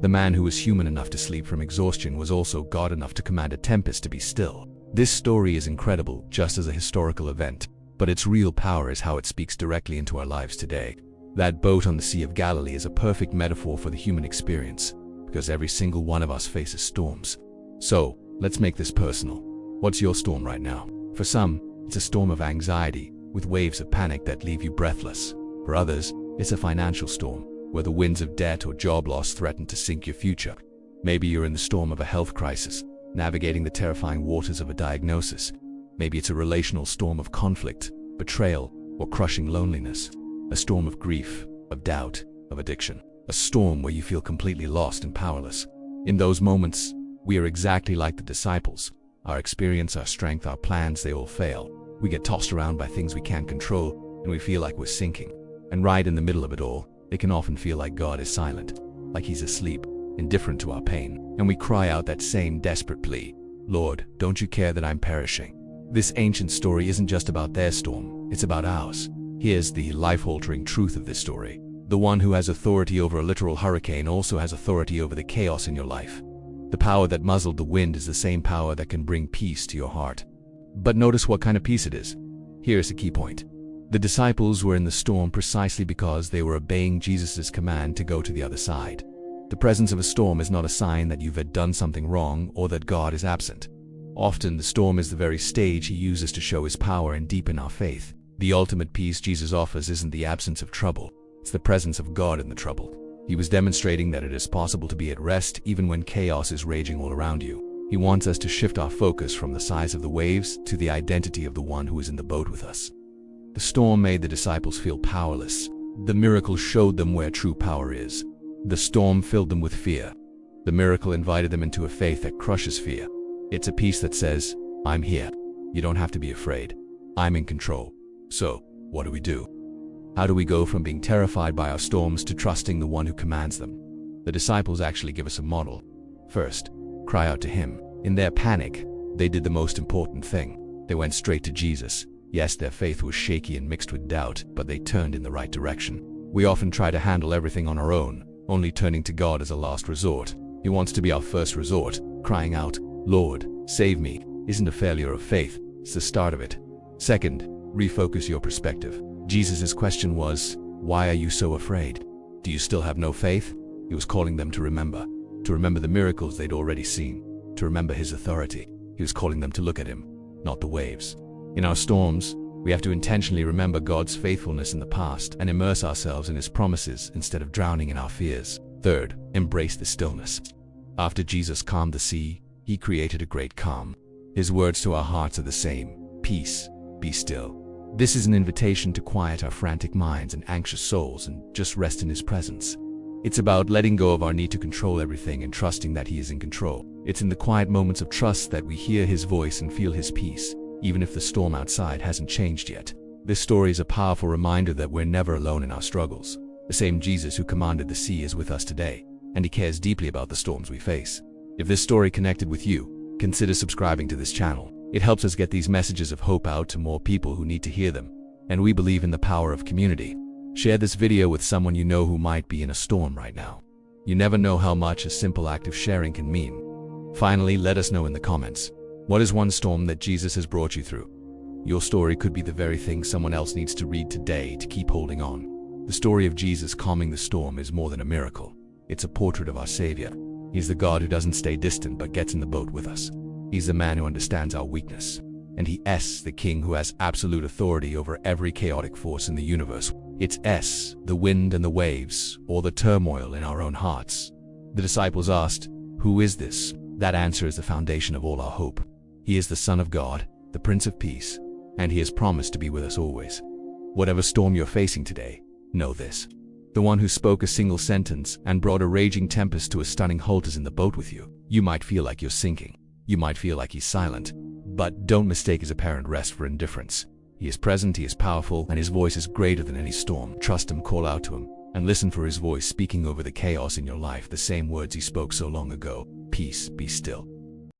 The man who was human enough to sleep from exhaustion was also God enough to command a tempest to be still. This story is incredible just as a historical event, but its real power is how it speaks directly into our lives today. That boat on the Sea of Galilee is a perfect metaphor for the human experience, because every single one of us faces storms. So, let's make this personal. What's your storm right now? For some, it's a storm of anxiety, with waves of panic that leave you breathless. For others, it's a financial storm, where the winds of debt or job loss threaten to sink your future. Maybe you're in the storm of a health crisis, navigating the terrifying waters of a diagnosis. Maybe it's a relational storm of conflict, betrayal, or crushing loneliness. A storm of grief, of doubt, of addiction. A storm where you feel completely lost and powerless. In those moments, we are exactly like the disciples. Our experience, our strength, our plans, they all fail. We get tossed around by things we can't control, and we feel like we're sinking. And right in the middle of it all, it can often feel like God is silent, like He's asleep, indifferent to our pain. And we cry out that same desperate plea, "Lord, don't you care that I'm perishing?" This ancient story isn't just about their storm, it's about ours. Here's the life-altering truth of this story. The one who has authority over a literal hurricane also has authority over the chaos in your life. The power that muzzled the wind is the same power that can bring peace to your heart. But notice what kind of peace it is. Here's the key point. The disciples were in the storm precisely because they were obeying Jesus' command to go to the other side. The presence of a storm is not a sign that you've done something wrong or that God is absent. Often, the storm is the very stage He uses to show His power and deepen our faith. The ultimate peace Jesus offers isn't the absence of trouble, it's the presence of God in the trouble. He was demonstrating that it is possible to be at rest even when chaos is raging all around you. He wants us to shift our focus from the size of the waves to the identity of the one who is in the boat with us. The storm made the disciples feel powerless. The miracle showed them where true power is. The storm filled them with fear. The miracle invited them into a faith that crushes fear. It's a peace that says, "I'm here. You don't have to be afraid. I'm in control." So, what do? How do we go from being terrified by our storms to trusting the one who commands them? The disciples actually give us a model. First, cry out to Him. In their panic, they did the most important thing. They went straight to Jesus. Yes, their faith was shaky and mixed with doubt, but they turned in the right direction. We often try to handle everything on our own, only turning to God as a last resort. He wants to be our first resort. Crying out, "Lord, save me," isn't a failure of faith, it's the start of it. Second, refocus your perspective. Jesus' question was, "Why are you so afraid? Do you still have no faith?" He was calling them to remember the miracles they'd already seen, to remember His authority. He was calling them to look at Him, not the waves. In our storms, we have to intentionally remember God's faithfulness in the past and immerse ourselves in His promises instead of drowning in our fears. Third, embrace the stillness. After Jesus calmed the sea, He created a great calm. His words to our hearts are the same: peace, be still. This is an invitation to quiet our frantic minds and anxious souls and just rest in His presence. It's about letting go of our need to control everything and trusting that He is in control. It's in the quiet moments of trust that we hear His voice and feel His peace, even if the storm outside hasn't changed yet. This story is a powerful reminder that we're never alone in our struggles. The same Jesus who commanded the sea is with us today, and He cares deeply about the storms we face. If this story connected with you, consider subscribing to this channel. It helps us get these messages of hope out to more people who need to hear them, and we believe in the power of community. Share this video with someone you know who might be in a storm right now. You never know how much a simple act of sharing can mean. Finally, let us know in the comments. What is one storm that Jesus has brought you through? Your story could be the very thing someone else needs to read today to keep holding on. The story of Jesus calming the storm is more than a miracle. It's a portrait of our Savior. He's the God who doesn't stay distant but gets in the boat with us. He's the man who understands our weakness. And He's the King who has absolute authority over every chaotic force in the universe. It's the wind and the waves, or the turmoil in our own hearts. The disciples asked, "Who is this?" That answer is the foundation of all our hope. He is the Son of God, the Prince of Peace, and He has promised to be with us always. Whatever storm you're facing today, know this: the one who spoke a single sentence and brought a raging tempest to a stunning halt is in the boat with you. You might feel like you're sinking. You might feel like He's silent. But don't mistake His apparent rest for indifference. He is present, He is powerful, and His voice is greater than any storm. Trust Him, call out to Him, and listen for His voice speaking over the chaos in your life, the same words He spoke so long ago. Peace, be still.